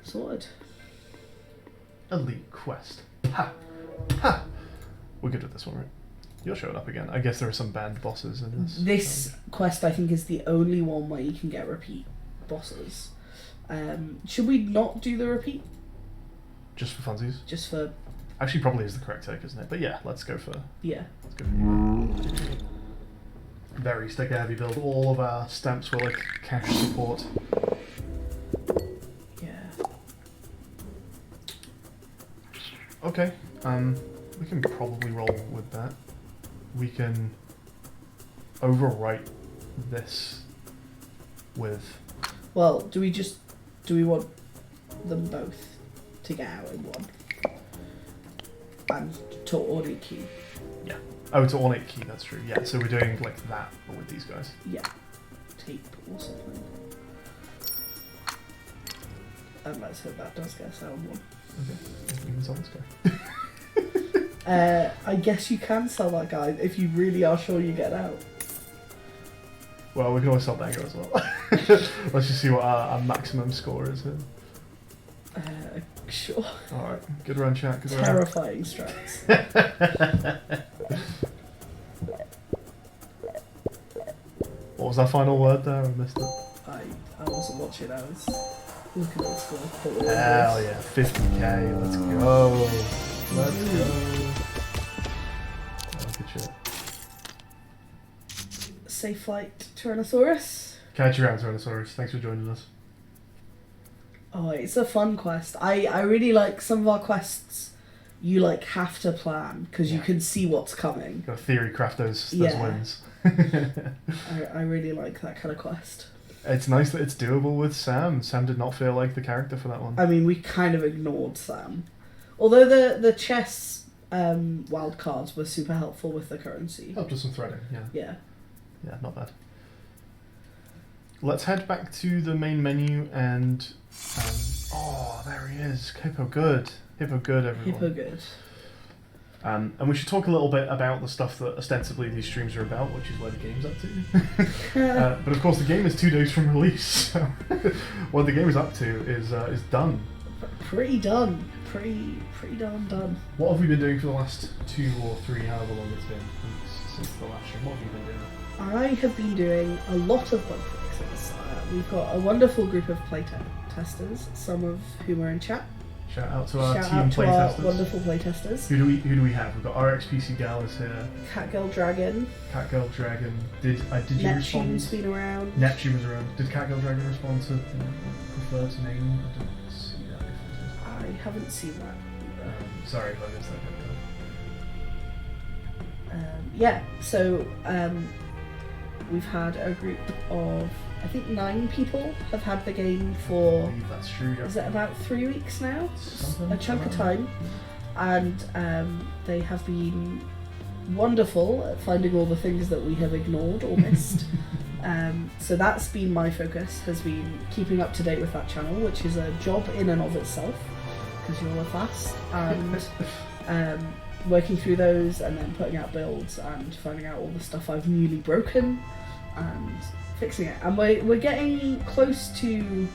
sorted. Elite Quest. Ha! Ha! We're good with this one, right? You're showing up again. I guess there are some banned bosses in this. This quest, I think, is the only one where you can get repeat bosses. Should we not do the repeat? Just for funsies? Just for... Actually, probably is the correct take, isn't it? But yeah, let's go for... Yeah. Let's go for... Very sticker heavy build. All of our stamps were like cash support. Yeah. Okay. We can probably roll with that. We can overwrite this with... Well, do we want them both to get out in one? And to ornate key? Yeah. Oh, to ornate key, that's true. Yeah, so we're doing like that, but with these guys. Yeah. Tape or something. And let's hope that does get us out in one. Okay. We can sell this guy. I guess you can sell that guy if you really are sure you get out. Well, we can always sell Dango as well. Let's just see what our maximum score is here. Sure. Alright, good run, chat. Good run. Terrifying strats. What was that final word there? I missed it. I wasn't watching. I was looking at the score. Hell yeah, 50k. Let's go. Let's go. Oh, good shit. Safe flight, Tyrannosaurus. Catch you around, Tyrannosaurus. Thanks for joining us. Oh, it's a fun quest. I really like some of our quests. You like have to plan because you can see what's coming. Got to theory craft those wins. I really like that kind of quest. It's nice that it's doable with Sam. Sam did not feel like the character for that one. I mean, we kind of ignored Sam. Although the chess wild cards were super helpful with the currency. Helped us some threading, yeah. Yeah. Yeah, not bad. Let's head back to the main menu and... oh, there he is. Hippo good. Hippo good, everyone. Hippo good. And we should talk a little bit about the stuff that ostensibly these streams are about, which is where the game's up to. But of course, the game is 2 days from release, so what the game is up to is done. Pretty done. Pretty darn done. What have we been doing for the last 2 or 3, however long it's been since the last stream? What have you been doing? I have been doing a lot of bug fixes. We've got a wonderful group of testers, some of whom are in chat. Shout out to our Shout team out to our playtesters. wonderful playtesters. Who do we have? We've got RXPC Gal is here. Catgirl Dragon. Catgirl Dragon. Did you respond? Neptune's been around. Neptune was around. Did Catgirl Dragon respond to preferred name? I didn't see that. I haven't seen that. Sorry if I missed that. Yeah, so we've had a group of, I think 9 people have had the game I for, believe that's true. Yeah. is it about 3 weeks now? Something A chunk of like time. And they have been wonderful at finding all the things that we have ignored or missed. So that's been my focus, has been keeping up to date with that channel, which is a job in and of itself, because you're all fast, and working through those and then putting out builds and finding out all the stuff I've newly broken and fixing it. And we're getting close to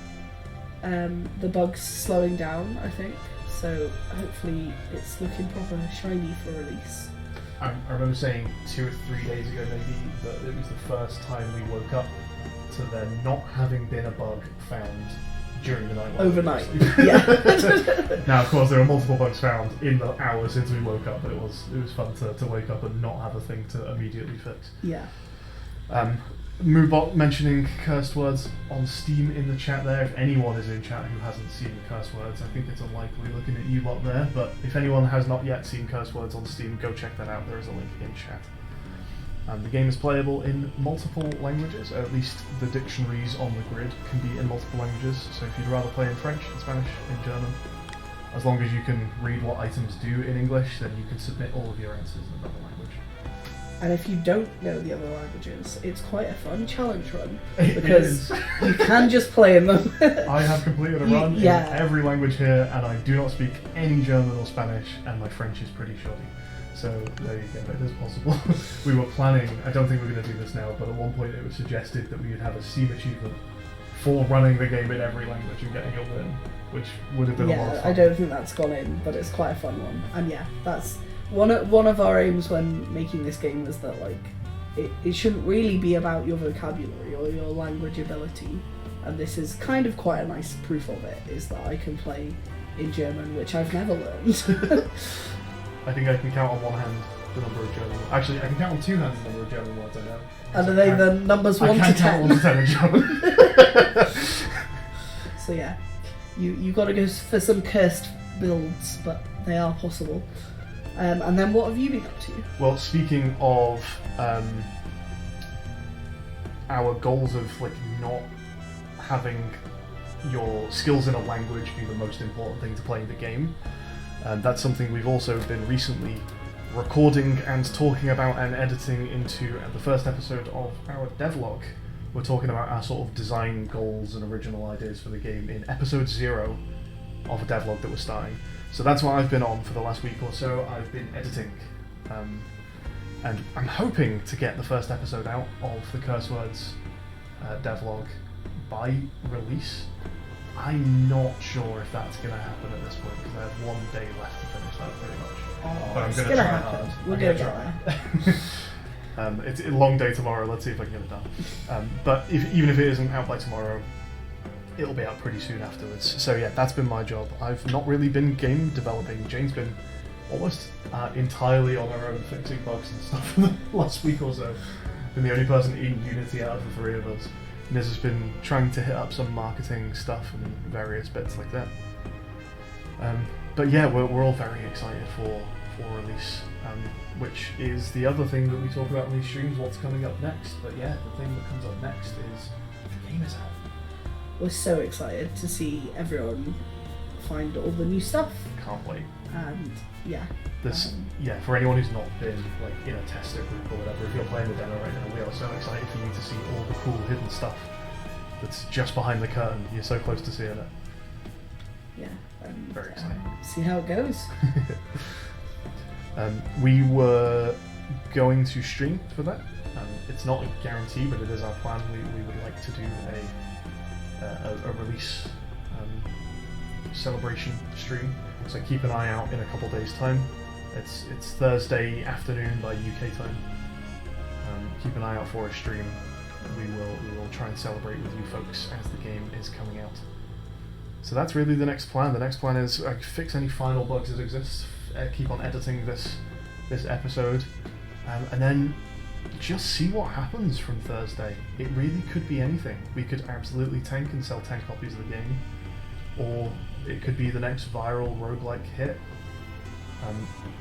the bugs slowing down, I think. So hopefully it's looking proper shiny for release. I remember saying 2 or 3 days ago maybe that it was the first time we woke up to there not having been a bug found during the night. Overnight, yeah. Now, of course, there are multiple bugs found in the hour since we woke up, but it was fun to wake up and not have a thing to immediately fix. Yeah. Moobot mentioning cursed words on Steam in the chat there. If anyone is in chat who hasn't seen curse words, I think it's unlikely looking at you lot there, but if anyone has not yet seen curse words on Steam, go check that out. There is a link in chat. The game is playable in multiple languages, or at least the dictionaries on the grid can be in multiple languages, so if you'd rather play in French, in Spanish, in German, as long as you can read what items do in English, then you can submit all of your answers in another language. And if you don't know the other languages, it's quite a fun challenge run, It because is. you can just play in them. I have completed a run Yeah. in every language here, and I do not speak any German or Spanish, and my French is pretty shoddy. So there you go, it is possible. We were planning, I don't think we're going to do this now, but at one point it was suggested that we would have a Steam achievement for running the game in every language and getting it in, which would have been a lot of Yeah, fun. I don't think that's gone in, but it's quite a fun one. And yeah, that's one of our aims when making this game, was that it shouldn't really be about your vocabulary or your language ability. And this is kind of quite a nice proof of it, is that I can play in German, which I've never learned. I think I can count on one hand the number of German. Actually, I can count on 2 hands the number of German words I know. And are they the numbers 1 to 10? I can't count 1 to 10 in German. So yeah, you got to go for some cursed builds, but they are possible. And then what have you been up to? Well, speaking of our goals of not having your skills in a language be the most important thing to playing the game, that's something we've also been recently recording and talking about and editing into the first episode of our devlog. We're talking about our sort of design goals and original ideas for the game in episode 0 of a devlog that we're starting. So that's what I've been on for the last week or so. I've been editing. And I'm hoping to get the first episode out of the Curse Words devlog by release. I'm not sure if that's going to happen at this point because I have 1 day left to finish that pretty much. Oh, but I'm it's going gonna to try happen. hard. We're I'm gonna gonna get try. It's a long day tomorrow. Let's see if I can get it done. But even if it isn't out by tomorrow, it'll be out pretty soon afterwards. So yeah, that's been my job. I've not really been game developing. Jane's been almost entirely on her own fixing bugs and stuff for the last week or so. Been the only person eating Unity out of the 3 of us. Niz has been trying to hit up some marketing stuff and various bits like that. But yeah, we're all very excited for release, which is the other thing that we talk about in these streams, what's coming up next. But yeah, the thing that comes up next is the game is out. We're so excited to see everyone find all the new stuff. Can't wait. And yeah. Yeah, for anyone who's not been like in a tester group or whatever, if you're playing the demo right now, we are so excited for you to see all the cool hidden stuff that's just behind the curtain. You're so close to seeing it. Yeah. Very exciting. See how it goes. We were going to stream for that. It's not a guarantee, but it is our plan. We would like to do a release celebration stream. So keep an eye out in a couple days' time. It's Thursday afternoon by UK time. Keep an eye out for a stream. We will try and celebrate with you folks as the game is coming out. So that's really the next plan. The next plan is fix any final bugs that exist. Keep on editing this episode, and then just see what happens from Thursday. It really could be anything. We could absolutely tank and sell 10 copies of the game, or it could be the next viral roguelike hit.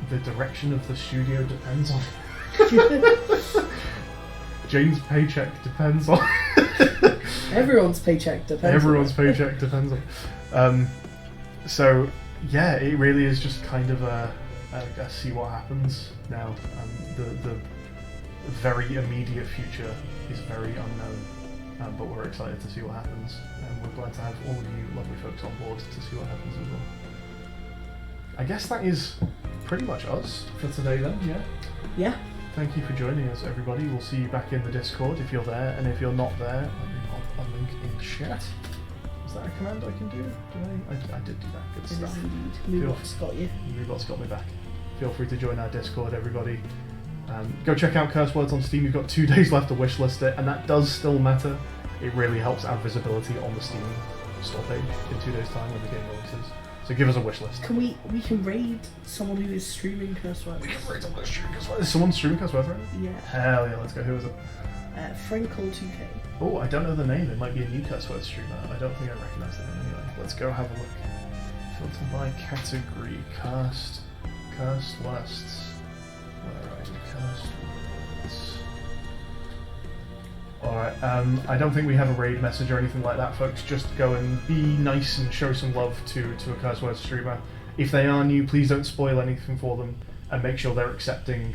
The direction of the studio depends on Jane's paycheck depends on Everyone's paycheck depends Everyone's on paycheck depends on so yeah, it really is just kind of a see what happens now. The very immediate future is very unknown, but we're excited to see what happens, and we're glad to have all of you lovely folks on board to see what happens as well. I guess that is pretty much us for today then, yeah? Yeah. Thank you for joining us, everybody. We'll see you back in the Discord if you're there, and if you're not there, let me pop a link in chat. Is that a command I can do? I did do that. Good It stuff. is indeed. Moobot's got you. Moobot's got me back. Feel free to join our Discord, everybody. Go check out Curse Words on Steam. You've got 2 days left to wishlist it, and that does still matter. It really helps our visibility on the Steam store page in 2 days' time when the game releases. So give us a wishlist. Can we can raid someone who is streaming Curse Words? We can raid someone who's streaming Curse Words. Is someone streaming Curse Words right now? Yeah. Hell yeah, let's go. Who is it? Frankle2k. Oh, I don't know the name. It might be a new Curse Words streamer. I don't think I recognise the name anyway. Let's go have a look. Filter by category. Cursed lists. Where are you? Cursed lists. Alright, I don't think we have a raid message or anything like that, folks. Just go and be nice and show some love to a Curse Words streamer. If they are new, please don't spoil anything for them, and make sure they're accepting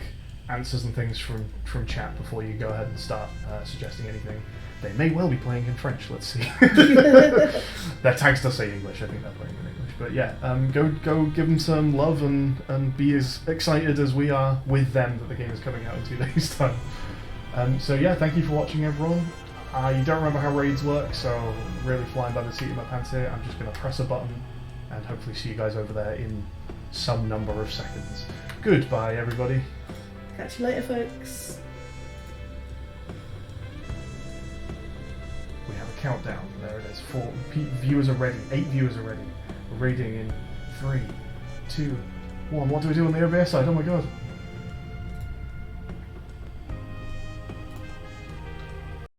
answers and things from chat before you go ahead and start suggesting anything. They may well be playing in French, let's see. Their tags does say English, I think they're playing in English. But yeah, go give them some love and be as excited as we are with them that the game is coming out in 2 days' time. So yeah, thank you for watching, everyone. You don't remember how raids work, so really flying by the seat of my pants here. I'm just going to press a button and hopefully see you guys over there in some number of seconds. Goodbye, everybody. Catch you later, folks. We have a countdown. There it is. 4 viewers are ready. 8 viewers are ready. We're raiding in 3, 2, 1. What do we do on the OBS side? Oh my god.